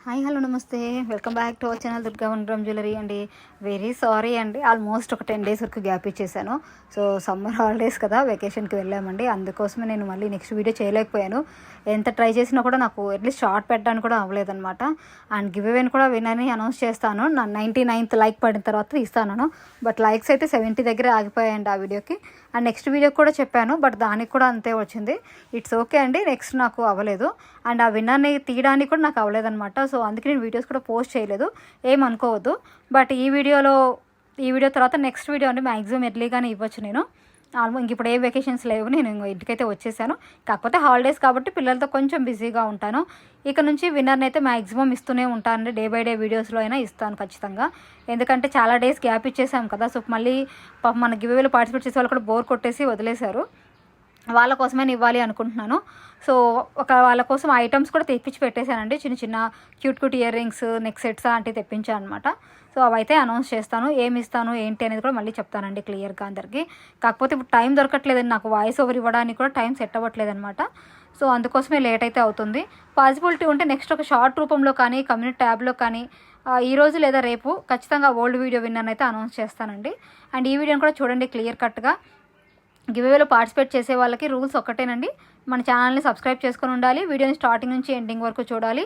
Hi hello namaste, welcome back to our channel Durga Vanaram jewellery అండి. Very sorry అండి, almost ఒక 10 days వరకు గ్యాప్ ఇచ్చేసాను. సో సమ్మర్ హాలిడేస్ కదా, వెకేషన్కి వెళ్ళామండి. అందుకోసమే నేను మళ్ళీ నెక్స్ట్ వీడియో చేయలేకపోయాను. ఎంత ట్రై చేసినా కూడా నాకు అట్లీస్ట్ షార్ట్ పెట్టడానికి కూడా అవ్వలేదన్నమాట. అండ్ గివ్ అవేని కూడా వినని అనౌన్స్ చేస్తాను. నా 99th లైక్ పడిన తర్వాత ఇస్తాను. బట్ లైక్స్ అయితే 70 దగ్గర ఆగిపోయాయండి ఆ వీడియోకి. అండ్ నెక్స్ట్ వీడియోకి కూడా చెప్పాను, బట్ దానికి కూడా అంతే వచ్చింది. ఇట్స్ ఓకే అండి, నెక్స్ట్ నాకు అవ్వలేదు. అండ్ ఆ విన్నర్ని తీయడానికి కూడా నాకు అవ్వలేదన్నమాట. సో అందుకే నేను వీడియోస్ కూడా పోస్ట్ చేయలేదు, ఏమనుకోవద్దు. బట్ ఈ వీడియో తర్వాత నెక్స్ట్ వీడియో అంటే మ్యాక్సిమం ఎర్లీగానే ఇవ్వచ్చు. నేను ఇంక ఇప్పుడు ఏ వెకేషన్స్ లేవు, నేను ఇంటికైతే వచ్చేసాను. కాకపోతే హాలిడేస్ కాబట్టి పిల్లలతో కొంచెం బిజీగా ఉంటాను. ఇక నుంచి విన్నర్ని అయితే మ్యాక్సిమం ఇస్తూనే ఉంటానండి. డే బై డే వీడియోస్లో అయినా ఇస్తాను ఖచ్చితంగా. ఎందుకంటే చాలా డేస్ గ్యాప్ ఇచ్చేసాం కదా. సో మళ్ళీ మన గివ్ అవేలో పార్టిసిపేట్ చేసే వాళ్ళు కూడా బోర్ కొట్టేసి వదిలేశారు. వాళ్ళ కోసమే ఇవ్వాలి అనుకుంటున్నాను. సో వాళ్ళ కోసం ఐటమ్స్ కూడా తెప్పించి పెట్టేశానండి. చిన్న చిన్న cute ear rings, neck sets అంటే తెప్పించాను అనమాట. సో అవైతే అనౌన్స్ చేస్తాను. ఏమి ఇస్తాను ఏంటి అనేది కూడా మళ్ళీ చెప్తానండి క్లియర్గా అందరికీ. కాకపోతే ఇప్పుడు టైం దొరకట్లేదండి, నాకు వాయిస్ ఓవర్ ఇవ్వడానికి కూడా టైం సెట్ అవ్వట్లేదు అనమాట. సో అందుకోసమే లేట్ అయితే అవుతుంది. పాసిబిలిటీ ఉంటే నెక్స్ట్ ఒక షార్ట్ రూపంలో కానీ కమ్యూనిటీ ట్యాబ్లో కానీ ఈరోజు లేదా రేపు ఖచ్చితంగా ఓల్డ్ వీడియో విన్నర్ అయితే అనౌన్స్ చేస్తానండి. అండ్ ఈ వీడియోని కూడా చూడండి క్లియర్ కట్గా. గివ్ అవేలో పార్టిసిపేట్ చేసే వాళ్ళకి రూల్స్ ఒక్కటేనండి, మన ఛానల్ని సబ్స్క్రైబ్ చేసుకొని ఉండాలి, వీడియోని స్టార్టింగ్ నుంచి ఎండింగ్ వరకు చూడాలి,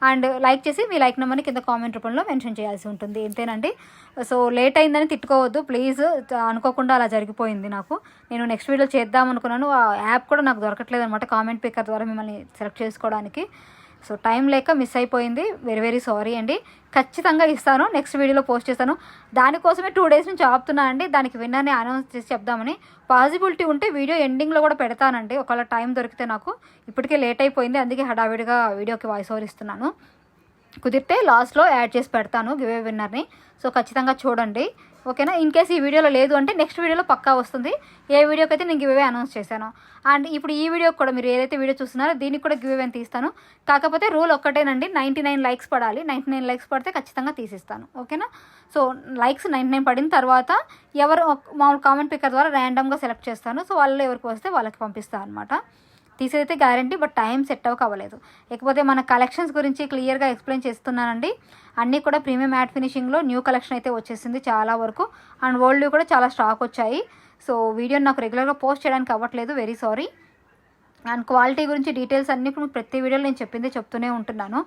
అండ్ లైక్ చేసి మీ లైక్ నెంబర్ని కింద కామెంట్ రూపంలో మెన్షన్ చేయాల్సి ఉంటుంది, అంతేనండి. సో లేట్ అయిందని తిట్టుకోవద్దు ప్లీజ్, అనుకోకుండా అలా జరిగిపోయింది నాకు. నేను నెక్స్ట్ వీడియో చేద్దాం అనుకున్నాను, ఆ యాప్ కూడా నాకు దొరకట్లేదు అనమాట కామెంట్ పికర్ ద్వారా మిమ్మల్ని సెలెక్ట్ చేసుకోవడానికి. సో టైం లేక మిస్ అయిపోయింది, వెరీ సారీ అండి. ఖచ్చితంగా ఇస్తాను, నెక్స్ట్ వీడియోలో పోస్ట్ చేస్తాను. దానికోసమే 2 days నుంచి ఆపుతున్నా అండి, దానికి విన్నర్ని అనౌన్స్ చేసి చెప్దామని. పాసిబిలిటీ ఉంటే వీడియో ఎండింగ్లో కూడా పెడతానండి ఒకవేళ టైం దొరికితే. నాకు ఇప్పటికే లేట్ అయిపోయింది, అందుకే హడావిడిగా వీడియోకి వాయిస్ ఓవర్ ఇస్తున్నాను. కుదిరితే లాస్ట్లో యాడ్ చేసి పెడతాను గివ్ అవే విన్నర్ని. సో ఖచ్చితంగా చూడండి, ఓకేనా. ఇన్ కేస్ ఈ వీడియోలో లేదు అంటే నెక్స్ట్ వీడియోలో పక్కా వస్తుంది, ఏ వీడియోకి అయితే నేను గివ్ అవే అనౌన్స్ చేశాను. అండ్ ఇప్పుడు ఈ వీడియోకి కూడా మీరు ఏదైతే వీడియో చూస్తున్నారో దీనికి కూడా గివ్ అవేని తీస్తాను. కాకపోతే రూల్ ఒక్కటేనండి, 99 లైక్స్ పడాలి. 99 లైక్స్ పడితే ఖచ్చితంగా తీసిస్తాను, ఓకేనా. సో లైక్స్ 99 పడిన తర్వాత ఎవరు మామూలు కామెంట్ పికర్ ద్వారా ర్యాండమ్గా సెలెక్ట్ చేస్తాను. సో వాళ్ళు ఎవరికి వస్తే వాళ్ళకి పంపిస్తాను అనమాట. తీసేదైతే గ్యారంటీ, బట్ టైం సెట్ అవ్వలేదు. లేకపోతే మన కలెక్షన్స్ గురించి క్లియర్గా ఎక్స్ప్లెయిన్ చేస్తున్నానండి. అన్నీ కూడా ప్రీమియం మ్యాట్ ఫినిషింగ్లో న్యూ కలెక్షన్ అయితే వచ్చేసింది చాలా వరకు. అండ్ ఓల్డ్ కూడా చాలా స్టాక్ వచ్చాయి. సో వీడియోని నాకు రెగ్యులర్గా పోస్ట్ చేయడానికి అవ్వట్లేదు, వెరీ సారీ. అండ్ క్వాలిటీ గురించి డీటెయిల్స్ అన్నీ కూడా ప్రతి వీడియోలో నేను చెప్తూనే ఉంటున్నాను.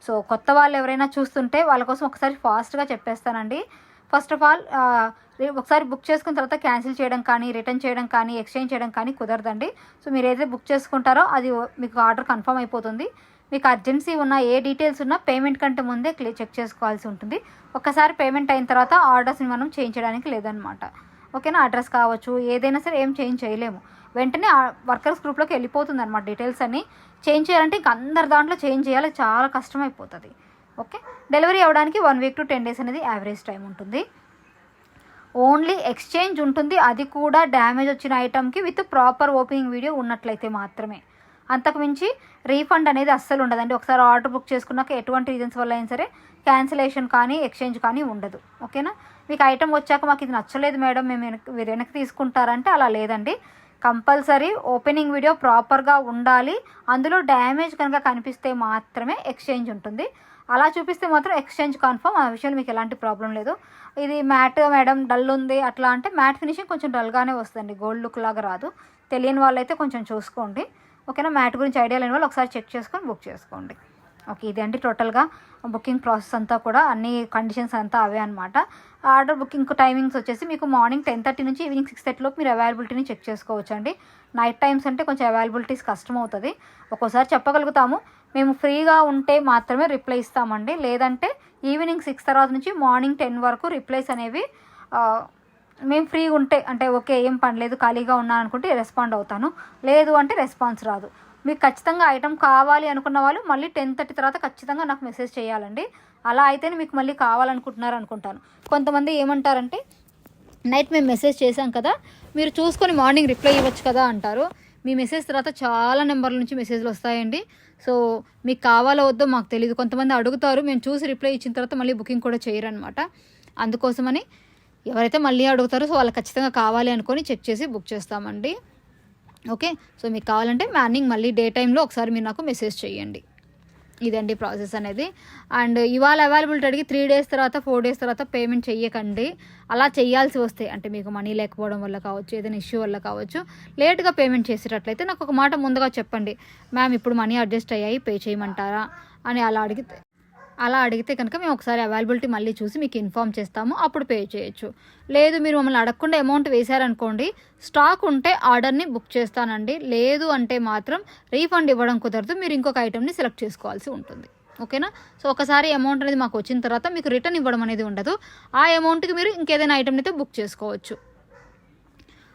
సో కొత్త వాళ్ళు ఎవరైనా చూస్తుంటే వాళ్ళ కోసం ఒకసారి ఫాస్ట్గా చెప్పేస్తానండి. ఫస్ట్ ఆఫ్ ఆల్ ఒకసారి బుక్ చేసుకున్న తర్వాత క్యాన్సిల్ చేయడం కానీ, రిటర్న్ చేయడం కానీ, ఎక్స్చేంజ్ చేయడం కానీ కుదరదండి. సో మీరు ఏదైతే బుక్ చేసుకుంటారో అది మీకు ఆర్డర్ కన్ఫర్మ్ అయిపోతుంది. మీకు అర్జెన్సీ ఉన్న ఏ డీటెయిల్స్ ఉన్నా పేమెంట్ కంటే ముందే చెక్ చేసుకోవాల్సి ఉంటుంది. ఒక్కసారి పేమెంట్ అయిన తర్వాత ఆర్డర్స్ని మనం చేంజ్ చేయడానికి లేదనమాట, ఓకేనా. అడ్రస్ కావచ్చు ఏదైనా సరే ఏం చేంజ్ చేయలేము, వెంటనే వర్కర్స్ గ్రూప్లోకి వెళ్ళిపోతుంది అనమాట. డీటెయిల్స్ అన్నీ చేంజ్ చేయాలంటే ఇంక అందరి దాంట్లో చేంజ్ చేయాలి, చాలా కష్టం అయిపోతుంది, ఓకే. డెలివరీ అవ్వడానికి 1 week to 10 days అనేది యావరేజ్ టైం ఉంటుంది. ఓన్లీ ఎక్స్చేంజ్ ఉంటుంది, అది కూడా డ్యామేజ్ వచ్చిన ఐటమ్కి విత్ ప్రాపర్ ఓపెనింగ్ వీడియో ఉన్నట్లయితే మాత్రమే. అంతకుమించి రీఫండ్ అనేది అస్సలు ఉండదండి. ఒకసారి ఆర్డర్ బుక్ చేసుకున్నాక ఎటువంటి రీజన్స్ వల్ల అయినా సరే క్యాన్సిలేషన్ కానీ ఎక్స్చేంజ్ కానీ ఉండదు, ఓకేనా. మీకు ఐటమ్ వచ్చాక మాకు ఇది నచ్చలేదు మేడం, మీరు వెనక్కి తీసుకుంటారంటే అలా లేదండి. కంపల్సరీ ఓపెనింగ్ వీడియో ప్రాపర్గా ఉండాలి, అందులో డ్యామేజ్ కనుక కనిపిస్తే మాత్రమే ఎక్స్చేంజ్ ఉంటుంది. అలా చూపిస్తే మాత్రం ఎక్స్చేంజ్ కన్ఫర్మ్, ఆ విషయంలో మీకు ఎలాంటి ప్రాబ్లం లేదు. ఇది మ్యాట్ మేడం డల్ ఉంది అట్లా అంటే మ్యాట్ ఫినిషింగ్ కొంచెం డల్గానే వస్తుంది, గోల్డ్ లుక్ లాగా రాదు. తెలియని వాళ్ళైతే కొంచెం చూసుకోండి, ఓకేనా. మ్యాట్ గురించి ఐడియా లేని వాళ్ళు ఒకసారి చెక్ చేసుకొని బుక్ చేసుకోండి, ఓకే. ఇది అంటే టోటల్గా బుకింగ్ ప్రాసెస్ అంతా కూడా అన్ని కండిషన్స్ అంతా అవే అనమాట. ఆర్డర్ బుకింగ్ టైమింగ్స్ వచ్చేసి మీకు మార్నింగ్ 10:30 నుంచి ఈవినింగ్ 6:30 లోపు మీరు అవైలబిలిటీని చెక్ చేసుకోవచ్చు అండి. నైట్ టైమ్స్ అంటే కొంచెం అవైలబిలిటీస్ కష్టం అవుతుంది. ఒక్కోసారి చెప్పగలుగుతాము, మేము ఫ్రీగా ఉంటే మాత్రమే రిప్లై ఇస్తామండి. లేదంటే ఈవినింగ్ 6 తర్వాత నుంచి మార్నింగ్ 10 వరకు రిప్లైస్ అనేవి మేము ఫ్రీగా ఉంటే, అంటే ఓకే ఏం పని లేదు ఖాళీగా ఉన్నాను అనుకుంటే రెస్పాండ్ అవుతాను, లేదు అంటే రెస్పాన్స్ రాదు. మీకు ఖచ్చితంగా ఐటమ్ కావాలి అనుకున్న వాళ్ళు మళ్ళీ 10:30 తర్వాత ఖచ్చితంగా నాకు మెసేజ్ చేయాలండి. అలా అయితేనే మీకు మళ్ళీ కావాలనుకుంటున్నారు అనుకుంటాను. కొంతమంది ఏమంటారంటే నైట్ మేము మెసేజ్ చేశాం కదా, మీరు చూసుకొని మార్నింగ్ రిప్లై ఇవ్వచ్చు కదా అంటారు. మీ మెసేజ్ తర్వాత చాలా నెంబర్ల నుంచి మెసేజ్లు వస్తాయండి. సో మీకు కావాలో వద్దో మాకు తెలియదు. కొంతమంది అడుగుతారు, మేము చూసి రిప్లై ఇచ్చిన తర్వాత మళ్ళీ బుకింగ్ కూడా చేయరనమాట. అందుకోసమని ఎవరైతే మళ్ళీ అడుగుతారో సో వాళ్ళకి ఖచ్చితంగా కావాలి అనుకొని చెక్ చేసి బుక్ చేస్తామండి, ఓకే. సో మీకు కావాలంటే మార్నింగ్ మళ్ళీ డే టైంలో ఒకసారి మీరు నాకు మెసేజ్ చేయండి. ఇదండి ప్రాసెస్ అనేది. అండ్ ఇవాళ అవైలబిలిటీ అడిగి 3 డేస్ తర్వాత 4 డేస్ తర్వాత పేమెంట్ చెయ్యకండి. అలా చేయాల్సి వస్తే అంటే మీకు మనీ లేకపోవడం వల్ల కావచ్చు, ఏదైనా ఇష్యూ వల్ల కావచ్చు, లేట్గా పేమెంట్ చేసేటట్లయితే నాకు ఒక మాట ముందుగా చెప్పండి, మ్యామ్ ఇప్పుడు మనీ అడ్జస్ట్ అయ్యాయి పే చేయమంటారా అని అలా అడిగితే కనుక మేము ఒకసారి అవైలబిలిటీ మళ్ళీ చూసి మీకు ఇన్ఫామ్ చేస్తాము, అప్పుడు పే చేయొచ్చు. లేదు మీరు మమ్మల్ని అడగకుండా అమౌంట్ వేశారనుకోండి, స్టాక్ ఉంటే ఆర్డర్ని బుక్ చేస్తానండి, లేదు అంటే మాత్రం రీఫండ్ ఇవ్వడం కుదరదు, మీరు ఇంకొక ఐటెంని సెలెక్ట్ చేసుకోవాల్సి ఉంటుంది. ఓకేనా? సో ఒకసారి అమౌంట్ అనేది మాకు వచ్చిన తర్వాత మీకు రిటర్న్ ఇవ్వడం అనేది ఉండదు. ఆ అమౌంట్కి మీరు ఇంకేదైనా ఐటెంని అయితే బుక్ చేసుకోవచ్చు.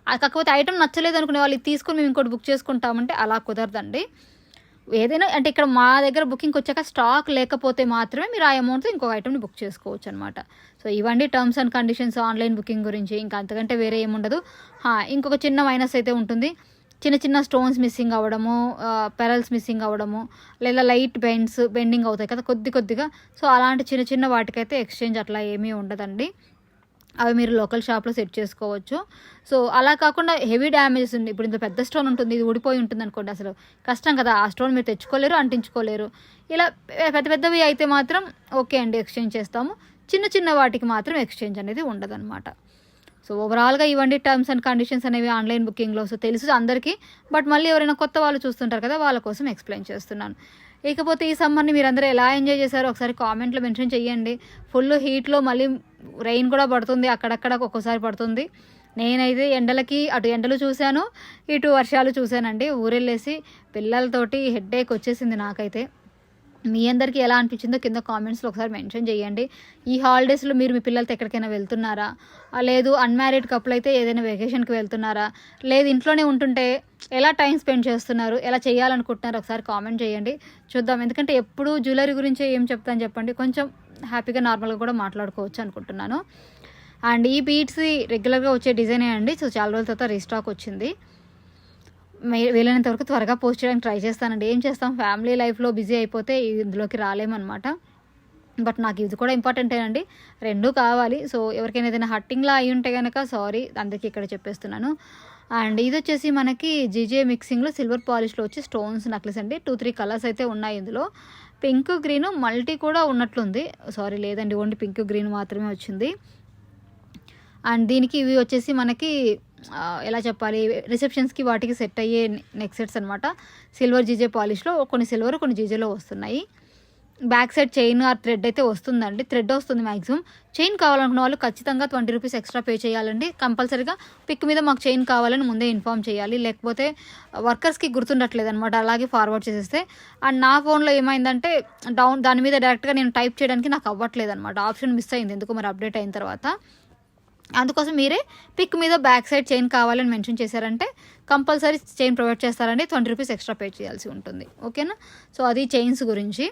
కాకపోతే ఐటెం నచ్చలేదు అనుకునే వాళ్ళు తీసుకొని మేము ఇంకోటి బుక్ చేసుకుంటామంటే అలా కుదరదండి. ఏదైనా అంటే ఇక్కడ మా దగ్గర బుకింగ్కి వచ్చాక స్టాక్ లేకపోతే మాత్రమే మీరు ఆ అమౌంట్తో ఇంకొక ఐటమ్ని బుక్ చేసుకోవచ్చు అనమాట. సో ఇవన్నీ terms and conditions online booking గురించి. ఇంకా అంతకంటే వేరే ఏముండదు. ఇంకొక చిన్న మైనస్ అయితే ఉంటుంది, చిన్న స్టోన్స్ మిస్సింగ్ అవ్వడము, పెరల్స్ మిస్సింగ్ అవ్వడము, లేదా లైట్ బెండింగ్ అవుతాయి కదా కొద్దిగా. సో అలాంటి చిన్న వాటికైతే ఎక్స్చేంజ్ అట్లా ఏమీ ఉండదండి. అవి మీరు లోకల్ షాప్లో సెట్ చేసుకోవచ్చు. సో అలా కాకుండా హెవీ డ్యామేజెస్ ఉంది, ఇప్పుడు ఇంత పెద్ద స్టోన్ ఉంటుంది, ఇది ఊడిపోయి ఉంటుంది అనుకోండి, అసలు కష్టం కదా, ఆ స్టోన్ మీరు తెచ్చుకోలేరు, అంటించుకోలేరు. ఇలా పెద్దవి అయితే మాత్రం ఓకే అండి, ఎక్స్చేంజ్ చేస్తాము. చిన్న వాటికి మాత్రం ఎక్స్చేంజ్ అనేది ఉండదన్నమాట. సో ఓవరాల్గా ఇవ్వండి టర్మ్స్ అండ్ కండిషన్స్ అనేవి ఆన్లైన్ బుకింగ్లో. సో తెలుసు అందరికీ, బట్ మళ్ళీ ఎవరైనా కొత్త వాళ్ళు చూస్తుంటారు కదా, వాళ్ళ కోసం ఎక్స్ప్లెయిన్ చేస్తున్నాను. ఇకపోతే ఈ సమ్మర్ని మీరందరూ ఎలా ఎంజాయ్ చేశారో ఒకసారి కామెంట్లో మెన్షన్ చేయండి. ఫుల్ హీట్లో మళ్ళీ రెయిన్ కూడా పడుతుంది, అక్కడక్కడ ఒక్కోసారి పడుతుంది. నేనైతే అటు ఎండలు చూశాను, ఇటు వర్షాలు చూశానండి. ఊరెళ్ళేసి పిల్లలతోటి హెడ్ఏక్ వచ్చేసింది నాకైతే. మీ అందరికీ ఎలా అనిపించిందో కింద కామెంట్స్లో ఒకసారి మెన్షన్ చేయండి. ఈ హాలిడేస్లో మీరు మీ పిల్లలతో ఎక్కడికైనా వెళ్తున్నారా, లేదు అన్మ్యారీడ్ కపుల్ అయితే ఏదైనా వెకేషన్కి వెళ్తున్నారా, లేదు ఇంట్లోనే ఉంటుంటే ఎలా టైం స్పెండ్ చేస్తున్నారు, ఎలా చేయాలనుకుంటున్నారు, ఒకసారి కామెంట్ చేయండి, చూద్దాం. ఎందుకంటే ఎప్పుడు జ్యువెలరీ గురించి ఏం చెప్తాను చెప్పండి, కొంచెం హ్యాపీగా నార్మల్గా కూడా మాట్లాడుకోవచ్చు అనుకుంటున్నాను. అండ్ ఈ బీడ్స్ రెగ్యులర్గా వచ్చే డిజైనే అండి. సో చాలా రోజుల తర్వాత రీస్టాక్ వచ్చింది. వీలైనంత వరకు త్వరగా పోస్ట్ చేయడానికి ట్రై చేస్తానండి. ఏం చేస్తాం, ఫ్యామిలీ లైఫ్లో బిజీ అయిపోతే ఇందులోకి రాలేమన్నమాట. బట్ నాకు ఇది కూడా ఇంపార్టెంటేనండి, రెండూ కావాలి. సో ఎవరికైనా ఏదైనా హట్టింగ్లా అయి ఉంటే కనుక సారీ, అందుకే ఇక్కడ చెప్పేస్తున్నాను. అండ్ ఇది వచ్చేసి మనకి జీజే మిక్సింగ్లో సిల్వర్ పాలిష్లో వచ్చి స్టోన్స్ నెక్లెస్ అండి. 2-3 కలర్స్ అయితే ఉన్నాయి ఇందులో. పింక్ గ్రీన్ మల్టీ కూడా ఉన్నట్లుంది, సారీ లేదండి, ఓన్లీ పింక్ గ్రీన్ మాత్రమే వచ్చింది. అండ్ దీనికి ఇవి వచ్చేసి మనకి ఎలా చెప్పాలి, రిసెప్షన్స్కి వాటికి సెట్ అయ్యే నెక్ సెట్స్ అనమాట. సిల్వర్ జీజే పాలిష్లో, కొన్ని సిల్వర్ కొన్ని జీజేలో వస్తున్నాయి. Back side chain are thread అయితే వస్తుందండి, థ్రెడ్ వస్తుంది మ్యాక్సిమం. చైన్ కావాలనుకున్న వాళ్ళు ఖచ్చితంగా 20 రూపీస్ ఎక్స్ట్రా పే చేయాలండి. కంపల్సరీగా పిక్ మీద మాకు చైన్ కావాలని ముందే ఇన్ఫామ్ చేయాలి, లేకపోతే వర్కర్స్కి గుర్తుండట్లేదు అనమాట, అలాగే ఫార్వర్డ్ చేసేస్తే. అండ్ నా ఫోన్లో ఏమైందంటే దాని మీద డైరెక్ట్గా నేను టైప్ చేయడానికి నాకు అవ్వట్లేదు అనమాట, ఆప్షన్ మిస్ అయింది ఎందుకు మరి అప్డేట్ అయిన తర్వాత. అందుకోసం మీరే పిక్ మీద బ్యాక్ సైడ్ చైన్ కావాలని మెన్షన్ చేశారంటే కంపల్సరీ చైన్ ప్రొవైడ్ చేస్తారండి, 20 రూపీస్ ఎక్స్ట్రా పే చేయాల్సి ఉంటుంది. ఓకేనా? సో అది చైన్స్ గురించి.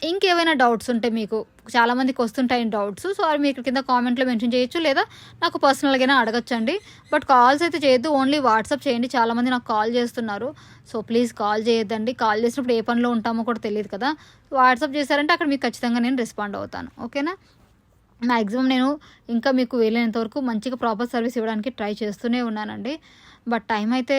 ఇంకేమైనా డౌట్స్ ఉంటే మీకు చాలామందికి వస్తుంటాయి డౌట్స్, సో అవి మీకు కింద కామెంట్లో మెన్షన్ చేయొచ్చు, లేదా నాకు పర్సనల్గానే అడగచ్చండి. బట్ కాల్స్ అయితే చేయొద్దు, ఓన్లీ వాట్సాప్ చేయండి. చాలామంది నాకు కాల్ చేస్తున్నారు, సో ప్లీజ్ కాల్ చేయొద్దండి. కాల్ చేసినప్పుడు ఏ పనిలో ఉంటామో కూడా తెలియదు కదా. వాట్సాప్ చేశారంటే అక్కడ మీకు ఖచ్చితంగా నేను రెస్పాండ్ అవుతాను. ఓకేనా? మ్యాక్సిమం నేను ఇంకా మీకు వీలైనంత వరకు మంచిగా ప్రాపర్ సర్వీస్ ఇవ్వడానికి ట్రై చేస్తూనే ఉన్నానండి. బట్ టైం అయితే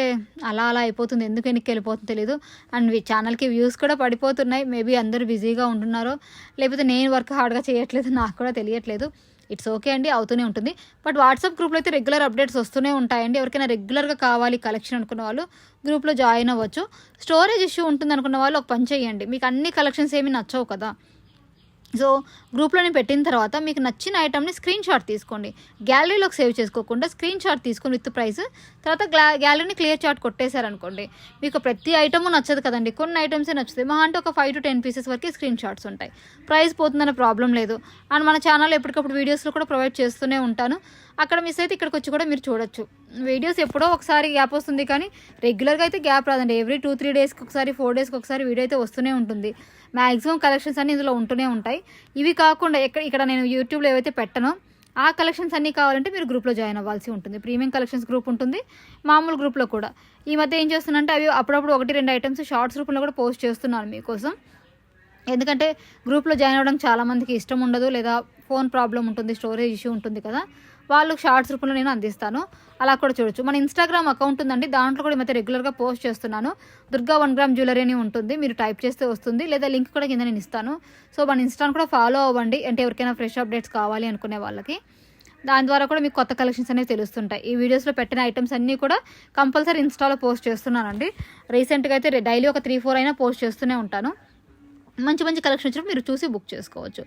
అలా అయిపోతుంది, ఎందుకు వెనక్కి వెళ్ళిపోతుందో తెలీదు. అండ్ ఛానల్కి వ్యూస్ కూడా పడిపోతున్నాయి. మేబీ అందరూ బిజీగా ఉంటున్నారో, లేకపోతే నేను వర్క్ హార్డ్గా చేయట్లేదు, నాకు కూడా తెలియట్లేదు. ఇట్స్ ఓకే అండి, అవుతూనే ఉంటుంది. బట్ వాట్సాప్ గ్రూప్లో అయితే రెగ్యులర్ అప్డేట్స్ వస్తూనే ఉంటాయండి. ఎవరికైనా రెగ్యులర్గా కావాలి కలెక్షన్ అనుకున్న వాళ్ళు గ్రూప్లో జాయిన్ అవ్వచ్చు. స్టోరేజ్ ఇష్యూ ఉంటుంది అనుకున్న వాళ్ళు ఒక పని చేయండి, మీకు అన్ని కలెక్షన్స్ ఏమీ నచ్చవు కదా. సో గ్రూప్లో నేను పెట్టిన తర్వాత మీకు నచ్చిన ఐటమ్ని స్క్రీన్ షాట్ తీసుకోండి, గ్యాలరీలోకి సేవ్ చేసుకోకుండా స్క్రీన్ షాట్ తీసుకొని విత్ ప్రైస్, తర్వాత గ్యాలరీని క్లియర్ చాట్ కొట్టేశారనుకోండి, మీకు ప్రతి ఐటము నచ్చదు కదండి, కొన్ని ఐటమ్సే నచ్చుతాయి. మా అంటే ఒక 5 to 10 పీసెస్ వరకు స్క్రీన్ షాట్స్ ఉంటాయి, ప్రైస్ పోతుందనే ప్రాబ్లం లేదు. అండ్ మన ఛానల్ ఎప్పటికప్పుడు వీడియోస్లో కూడా ప్రొవైడ్ చేస్తూనే ఉంటాను, అక్కడ మిస్ అయితే ఇక్కడికి వచ్చి కూడా మీరు చూడొచ్చు. వీడియోస్ ఎప్పుడో ఒకసారి గ్యాప్ వస్తుంది, కానీ రెగ్యులర్గా అయితే గ్యాప్ రాదండి. ఎవ్రీ 2-3 డేస్కి ఒకసారి 4 డేస్కి ఒకసారి వీడియో అయితే వస్తూనే ఉంటుంది. మ్యాక్సిమం కలెక్షన్స్ అన్నీ ఇందులో ఉంటూనే ఉంటాయి. ఇవి కాకుండా ఇక్కడ నేను యూట్యూబ్లో ఏవైతే పెట్టనో ఆ కలెక్షన్స్ అన్నీ కావాలంటే మీరు గ్రూప్లో జాయిన్ అవ్వాల్సి ఉంటుంది. ప్రీమియం కలెక్షన్స్ గ్రూప్ ఉంటుంది, మామూలు గ్రూప్లో కూడా. ఈ మధ్య ఏం చేస్తున్నానంటే అవి అప్పుడప్పుడు 1-2 ఐటమ్స్ షార్ట్స్ రూపంలో కూడా పోస్ట్ చేస్తున్నాను మీకోసం. ఎందుకంటే గ్రూప్లో జాయిన్ అవ్వడం చాలామందికి ఇష్టం ఉండదు, లేదా ఫోన్ ప్రాబ్లం ఉంటుంది, స్టోరేజ్ ఇష్యూ ఉంటుంది కదా. వాళ్ళకి షార్ట్స్ రూపంలో నేను అందిస్తాను. అలా కూడా చూడొచ్చు. మన ఇన్స్టాగ్రామ్ అకౌంట్ ఉందండి, దాంట్లో కూడా ఈ మధ్య రెగ్యులర్గా పోస్ట్ చేస్తున్నాను. దుర్గా 1 గ్రామ్ జ్యువెలరీ అని ఉంటుంది, మీరు టైప్ చేస్తే వస్తుంది, లేదా లింక్ కూడా కింద నేను ఇస్తాను. సో మన ఇన్స్టాను కూడా ఫాలో అవ్వండి, అంటే ఎవరికైనా ఫ్రెష్ అప్డేట్స్ కావాలి అనుకునే వాళ్ళకి. దాని ద్వారా కూడా మీకు కొత్త కలెక్షన్స్ అనేవి తెలుస్తుంటాయి. ఈ వీడియోస్లో పెట్టిన ఐటమ్స్ అన్నీ కూడా కంపల్సరీ ఇన్స్టాలో పోస్ట్ చేస్తున్నానండి. రీసెంట్గా అయితే డైలీ ఒక 3-4 అయినా పోస్ట్ చేస్తూనే ఉంటాను. మంచి మంచి కలెక్షన్ వచ్చినప్పుడు మీరు చూసి బుక్ చేసుకోవచ్చు.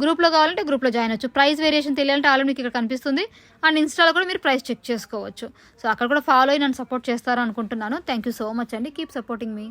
గ్రూప్లో కావాలంటే గ్రూప్లో జాయిన్ అవ్వచ్చు. ప్రైస్ వేరియేషన్ తెలియాలంటే ఆల్రెడీ మీకు ఇక్కడ కనిపిస్తుంది, అండ్ ఇన్స్టాలో కూడా మీరు ప్రైస్ చెక్ చేసుకోవచ్చు. సో అక్కడ కూడా ఫాలో అయ్యి నన్ను సపోర్ట్ చేస్తారని అనుకుంటున్నాను. థ్యాంక్ యూ సో మచ్ అండి. కీప్ సపోర్టింగ్ మీ.